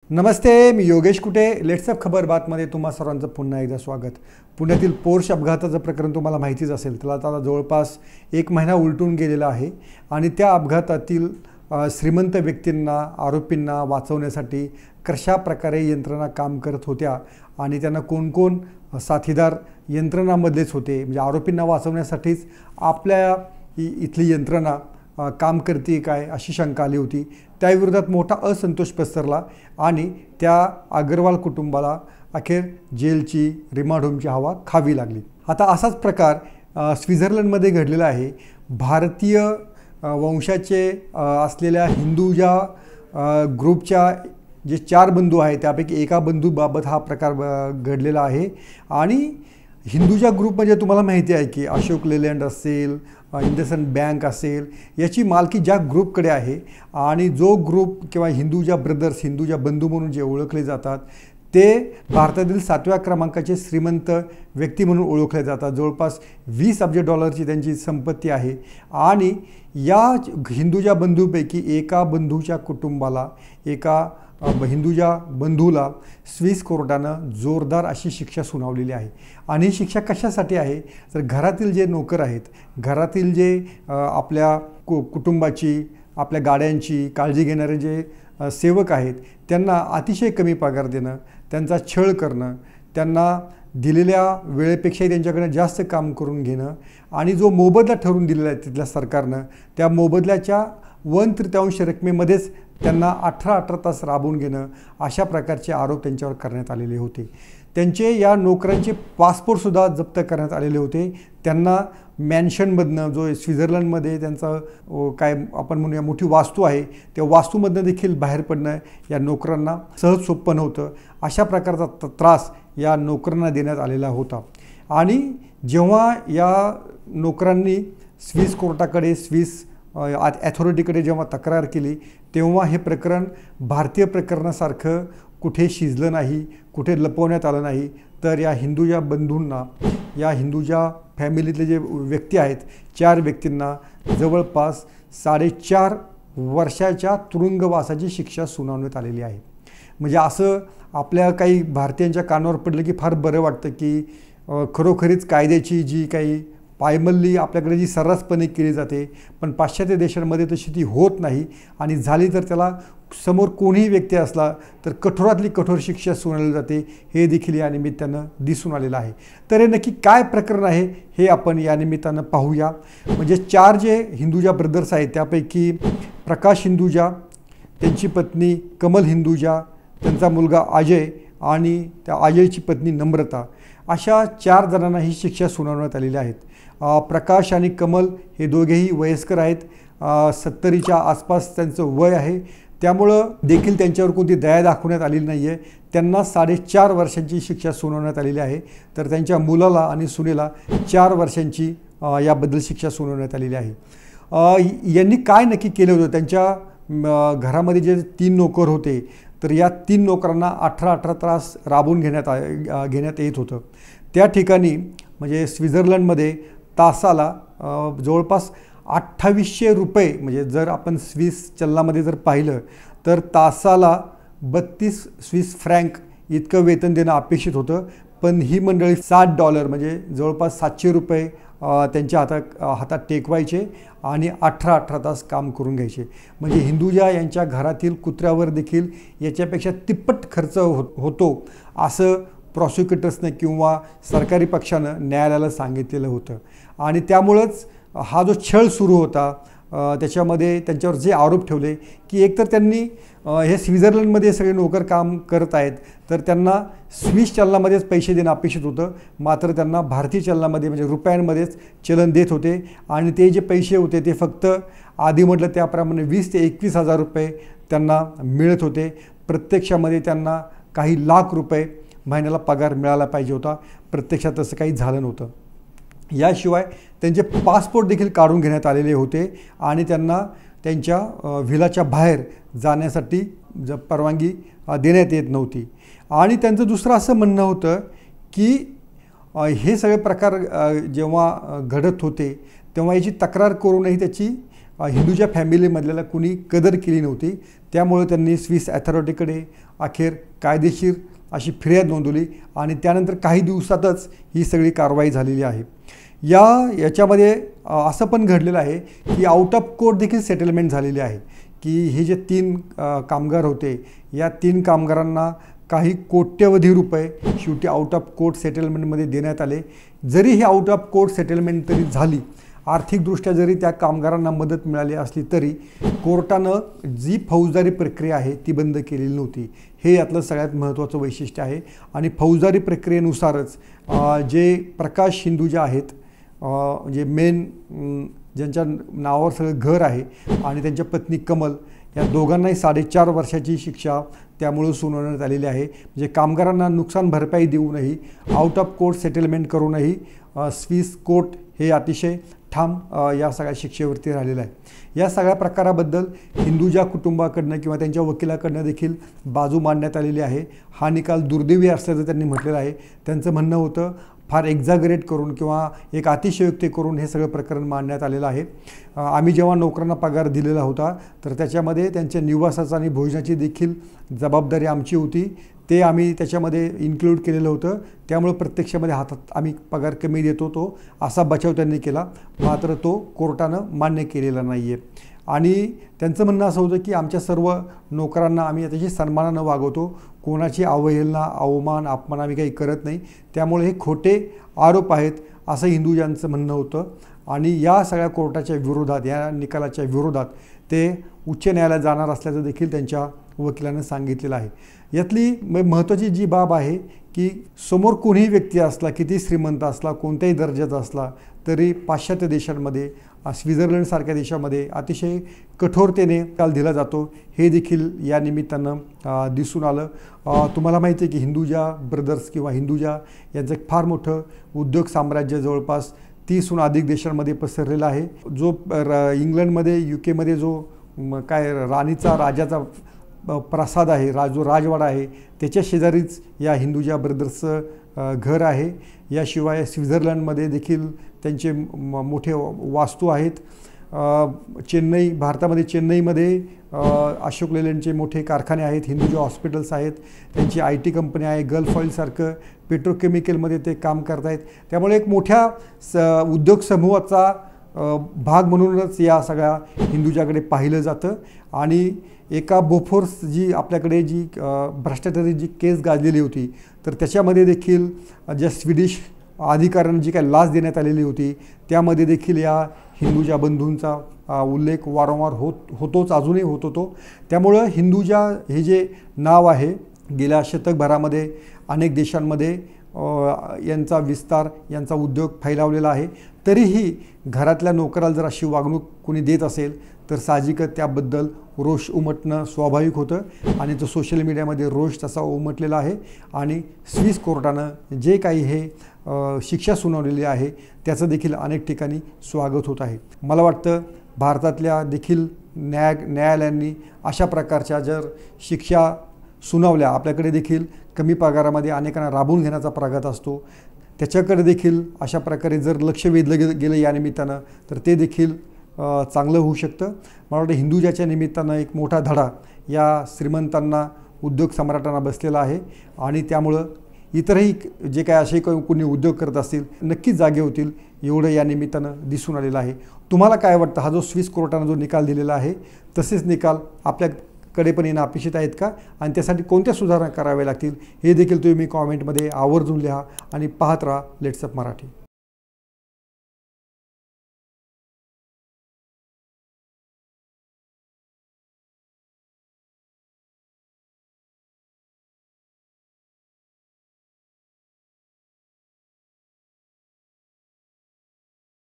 Namaste, me Yogesh Kute. Let's up खबर बातमध्ये तुम्हा सर्वांचं पुन्हा एकदा स्वागत. पुण्यातील पोर्श अपघाताचं प्रकरण तुम्हाला माहितीच असेल. त्याला आता जवळपास 1 महिना उलटून गेलेला आहे आणि त्या अपघातातील श्रीमंत व्यक्तींना, आरोपींना वाचवण्यासाठी कशा प्रकारे यंत्रणा काम करत होत्या आणि त्यांना कोण कोण साथीदार यंत्रणामधलेच होते, म्हणजे आरोपींना वाचवण्यासाठीच आपल्या इथली यंत्रणा काम करते काय अशी शंका आली होती. त्याविरोधात मोठा असंतोष पसरला आणि त्या अग्रवाल कुटुंबाला अखेर जेलची, रिमांड होमची हवा खावी लागली. आता असाच प्रकार स्वित्झर्लंडमध्ये घडलेला आहे. भारतीय वंशाचे असलेल्या हिंदूजा ग्रुपच्या जे 4 बंधू आहेत त्यापैकी एका बंधूबाबत हा प्रकार घडलेला आहे. आणि हिंदूजा ग्रुप म्हणजे तुम्हाला माहिती आहे की अशोक लेलँड असेल, इंडसइंड बँक असेल, याची मालकी ज्या ग्रुपकडे आहे आणि जो ग्रुप किंवा हिंदूजा ब्रदर्स, हिंदूजा बंधू म्हणून जे ओळखले जातात ते भारतातील 7व्या क्रमांकाचे श्रीमंत व्यक्ती म्हणून ओळखले जातात. जवळपास $20 अब्ज त्यांची संपत्ती आहे. आणि या हिंदूजा बंधूपैकी एका बंधूच्या कुटुंबाला, एका हिंदूजा बंधूला स्विस कोर्टानं जोरदार अशी शिक्षा सुनावलेली आहे. आणि ही शिक्षा कशासाठी आहे तर घरातील जे नोकर आहेत, घरातील जे आपल्या कुटुंबाची, आपल्या गाड्यांची काळजी घेणारे जे सेवक आहेत त्यांना अतिशय कमी पगार देणं, त्यांचा छळ करणं, त्यांना दिलेल्या वेळेपेक्षाही त्यांच्याकडे जास्त काम करून घेणं आणि जो मोबदला ठरवून दिलेला आहे तिथल्या सरकारनं त्या मोबदल्याच्या 1/3 रकमेमध्येच त्यांना 18 तास राबवून घेणं, अशा प्रकारचे आरोप त्यांच्यावर करण्यात आलेले होते. त्यांचे या नोकरांचे पासपोर्टसुद्धा जप्त करण्यात आलेले होते. त्यांना मॅन्शनमधनं, जो स्वित्झर्लंडमध्ये त्यांचा काय आपण म्हणूया मोठी वास्तू आहे, त्या वास्तूमधनं देखील बाहेर पडणं या नोकरांना सहज सोपं नव्हतं. अशा प्रकारचा त्रास या नोकरांना देण्यात आलेला होता. आणि जेव्हा या नोकरांनी स्विस कोर्टाकडे, स्विस ॲथॉरिटीकडे जेव्हा तक्रार केली तेव्हा हे प्रकरण भारतीय प्रकरणासारखं कुठे शिजलं नाही, कुठे लपवण्यात आलं नाही. तर या हिंदूजा बंधूंना, या हिंदूजा फॅमिलीतले जे व्यक्ती आहेत 4 व्यक्तींना जवळपास 4.5 वर्षाच्या तुरुंगवासाची शिक्षा सुनावण्यात आलेली आहे. म्हणजे असं आपल्या काही भारतीयांच्या कानावर पडलं की फार बरं वाटतं की खरोखरीच कायद्याची जी काही पायमल्ली आपल्याकडे जी सर्रासपणे केली जाते पण पाश्चात्य देशांमध्ये तशी ती होत नाही. आणि झाली तर त्याला समोर कोणीही व्यक्ती असला तर कठोरातली कठोर शिक्षा सुनावली जाते. हे देखील या निमित्तानं दिसून आलेलं आहे. तर हे नक्की काय प्रकरण आहे हे आपण या निमित्तानं पाहूया. म्हणजे 4 जे हिंदूजा ब्रदर्स आहेत त्यापैकी प्रकाश हिंदूजा, त्यांची पत्नी कमल हिंदूजा, त्यांचा मुलगा अजय आणि त्या अजयची पत्नी नम्रता, अशा 4 जणांना ही शिक्षा सुनावण्यात आलेली आहेत. प्रकाश आणि कमल हे दोघेही वयस्कर आहेत. 70च्या आसपास त्यांचं वय आहे. त्यामुळं देखील त्यांच्यावर कोणती दया दाखवण्यात आलेली नाही आहे. त्यांना 4.5 वर्षांची शिक्षा सुनावण्यात आलेली आहे. तर त्यांच्या मुलाला आणि सुनेला 4 वर्षांची याबद्दल शिक्षा सुनावण्यात आलेली आहे. यांनी काय नक्की केलं होतं? त्यांच्या घरामध्ये जे 3 नोकर होते तर या 3 नोकरांना 18 तास राबवून घेण्यात येत होतं. त्या ठिकाणी म्हणजे स्वित्झर्लंडमध्ये तासाला जवळपास ₹2800, म्हणजे जर आपण स्विस चलनामध्ये जर पाहिलं तर तासाला 32 स्विस फ्रँक इतकं वेतन देणं अपेक्षित होतं. पण ही मंडळी $60 म्हणजे जवळपास ₹700 त्यांच्या हातात टेकवायचे आणि 18 तास काम करून घ्यायचे. म्हणजे हिंदूजा यांच्या घरातील कुत्र्यावर देखील याच्यापेक्षा तिप्पट खर्च होतो असं प्रॉसिक्युटर्सने किंवा सरकारी पक्षानं न्यायालयाला सांगितलेलं होतं. आणि त्यामुळंच हा जो छळ सुरू होता त्याच्यामध्ये त्यांच्यावर जे आरोप ठेवले की एकतर त्यांनी हे स्वित्झर्लंडमध्ये सगळे नोकर काम करत आहेत तर त्यांना स्विस चलनामध्येच पैसे देणं अपेक्षित होतं, मात्र त्यांना भारतीय चलनामध्ये म्हणजे रुपयांमध्येच चलन देत होते. आणि ते जे पैसे होते ते फक्त आधी म्हटलं त्याप्रमाणे ₹20,000 ते ₹21,000 त्यांना मिळत होते. प्रत्यक्षामध्ये त्यांना काही लाख रुपये महिन्याला पगार मिळाला पाहिजे होता. प्रत्यक्षात तसं काही झालं नव्हतं. याशिवाय त्यांचे पासपोर्ट देखील काढून घेण्यात आलेले होते आणि त्यांना त्यांच्या व्हिलाच्या बाहेर जाण्यासाठी परवानगी देण्यात येत नव्हती. आणि त्यांचं दुसरं असं म्हणणं होतं की हे सगळे प्रकार जेव्हा घडत होते तेव्हा याची तक्रार करूनही त्याची हिंदूच्या फॅमिलीमधल्याला कुणी कदर केली नव्हती. त्यामुळे त्यांनी स्विस अथॉरिटीकडे अखेर कायदेशीर अशी फिर्याद नोंदवली आणि त्यानंतर काही दिवसातच ही सगळी कारवाई झालेली आहे. याच्यामध्ये असं पण घडलेलं आहे की आउट ऑफ कोर्ट देखील सेटलमेंट झालेली आहे की हे जे 3 कामगार होते, या 3 कामगारांना काही कोट्यवधी रुपये शेवटी आउट ऑफ कोर्ट सेटलमेंटमध्ये देण्यात आले. जरी ही आउट ऑफ कोर्ट सेटलमेंट तरी झाली, आर्थिकदृष्ट्या जरी त्या कामगारांना मदत मिळाली असली तरी कोर्टानं जी फौजदारी प्रक्रिया आहे ती बंद केलेली नव्हती. हे यातलं सगळ्यात महत्त्वाचं वैशिष्ट्य आहे. आणि फौजदारी प्रक्रियेनुसारच जे प्रकाश हिंदुजा आहेत, जे मेन ज्यांच्या नावावर सगळं घर आहे, आणि त्यांच्या पत्नी कमल, या दोघांनाही 4.5 वर्षाची शिक्षा त्यामुळे सुनावण्यात आलेली आहे. म्हणजे कामगारांना नुकसान भरपाई देऊनही, आउट ऑफ कोर्ट सेटलमेंट करूनही स्विस कोर्ट हे अतिशय ठाम या सगळ्या शिक्षेवरती राहिलेलं आहे. या सगळ्या प्रकाराबद्दल हिंदुजा कुटुंबाकडनं किंवा त्यांच्या वकिलाकडनं देखील बाजू मांडण्यात आलेली आहे. हा निकाल दुर्दैवी असल्याचं त्यांनी म्हटलेलं आहे. त्यांचं म्हणणं होतं फार एक्झॅगरेट करून किंवा एक अतिशयोक्ती करून हे सगळं प्रकरण मांडण्यात आलेलं आहे. आम्ही जेव्हा नोकरांना पगार दिलेला होता तर त्याच्यामध्ये त्यांच्या निवासाचा आणि भोजनाची देखील जबाबदारी आमची होती. ते आम्ही त्याच्यामध्ये इन्क्लूड केलेलं होतं. त्यामुळे प्रत्यक्षामध्ये हातात आम्ही पगार कमी देत होतो असा बचाव त्यांनी केला, मात्र तो कोर्टानं मान्य केलेला नाही आहे. आणि त्यांचं म्हणणं असं होतं की आमच्या सर्व नोकरांना आम्ही अतिशय सन्मानानं वागवतो, कोणाची अवहेलना, अवमान, अपमान आम्ही काही करत नाही, त्यामुळे हे खोटे आरोप आहेत असं हिंदुजांचं म्हणणं होतं. आणि या सगळ्या कोर्टाच्या विरोधात, या निकालाच्या विरोधात ते उच्च न्यायालयात जाणार असल्याचं देखील त्यांच्या वकिलानं सांगितलेलं आहे. यातली महत्त्वाची जी बाब आहे की समोर कोणीही व्यक्ती असला, किती श्रीमंत असला, कोणत्याही दर्जाचा असला, तरी पाश्चात्य देशांमध्ये, स्वित्झर्लंडसारख्या देशामध्ये अतिशय कठोरतेने निकाल दिला जातो. हे देखील या निमित्तानं दिसून आलं. तुम्हाला माहिती आहे की हिंदुजा ब्रदर्स किंवा हिंदुजा यांचं एक फार मोठं उद्योग साम्राज्य जवळपास 30हून अधिक देशांमध्ये पसरलेला आहे. जो इंग्लंडमध्ये, UK मध्ये जो राणीचा, राजाचा प्रासाद आहे, जो राजवाडा आहे, त्याच्या शेजारीच या हिंदुजा ब्रदर्सचं घर आहे. याशिवाय स्वित्झर्लंडमध्ये देखील त्यांचे मोठे वास्तू आहेत. भारतामध्ये चेन्नईमध्ये अशोक लेलँडचे मोठे कारखाने आहेत, हिंदुजा हॉस्पिटल्स आहेत, त्यांची IT कंपनी आहे, गल्फ ऑइलसारखं पेट्रोकेमिकलमध्ये ते काम करत आहेत. त्यामुळे एक मोठ्या उद्योग समूहाचा भाग म्हणूनच या सगळ्या हिंदुजाकडे पाहिलं जातं. आणि एका बोफोर्स जी आपल्याकडे जी भ्रष्टाचाराची जी केस गाजलेली होती, तर त्याच्यामध्ये देखील ज्या स्वीडिश अधिकाऱ्यांना जी काही लाच देण्यात आलेली होती, त्यामध्ये देखील या हिंदुजा बंधूंचा उल्लेख वारंवार होतोच, अजूनही होत होतो. त्यामुळं हिंदुजा हे जे नाव आहे, गेल्या शतकभरामध्ये अनेक देशांमध्ये यांचा विस्तार, यांचा उद्योग फैलावलेला आहे. तरीही घरातल्या नोकराला जर अशी वागणूक कोणी देत असेल तर साहजिकच त्याबद्दल रोष उमटणं स्वाभाविक होतं. आणि तो सोशल मीडियामध्ये रोष तसा उमटलेला आहे. आणि स्विस कोर्टानं जे काही हे शिक्षा सुनावलेली आहे त्याचं देखील अनेक ठिकाणी स्वागत होत आहे. मला वाटतं भारतातल्या देखील न्यायालयांनी अशा प्रकारच्या जर शिक्षा सुनावल्या, आपल्याकडे देखील कमी पगारामध्ये अनेकांना राबवून घेण्याचा प्रघात असतो, त्याच्याकडे देखील अशा प्रकारे जर लक्ष वेधलं गेलं या निमित्तानं तर ते देखील चांगलं होऊ शकतं. मला वाटतं हिंदुजाच्या निमित्तानं एक मोठा धडा या श्रीमंतांना, उद्योग सम्राटांना बसलेला आहे. आणि त्यामुळं इतरही जे काय असे कोणी उद्योग करत असतील नक्कीच जागे होतील, एवढं या निमित्तानं दिसून आलेलं आहे. तुम्हाला काय वाटतं, हा जो स्विस कोर्टानं जो निकाल दिलेला आहे तसेच निकाल आपल्याकडे पण येणं अपेक्षित आहेत का, आणि त्यासाठी कोणत्या सुधारणा कराव्या लागतील हे देखील तुम्ही कॉमेंटमध्ये आवर्जून लिहा. आणि पाहत राहा लेट्स अप मराठी.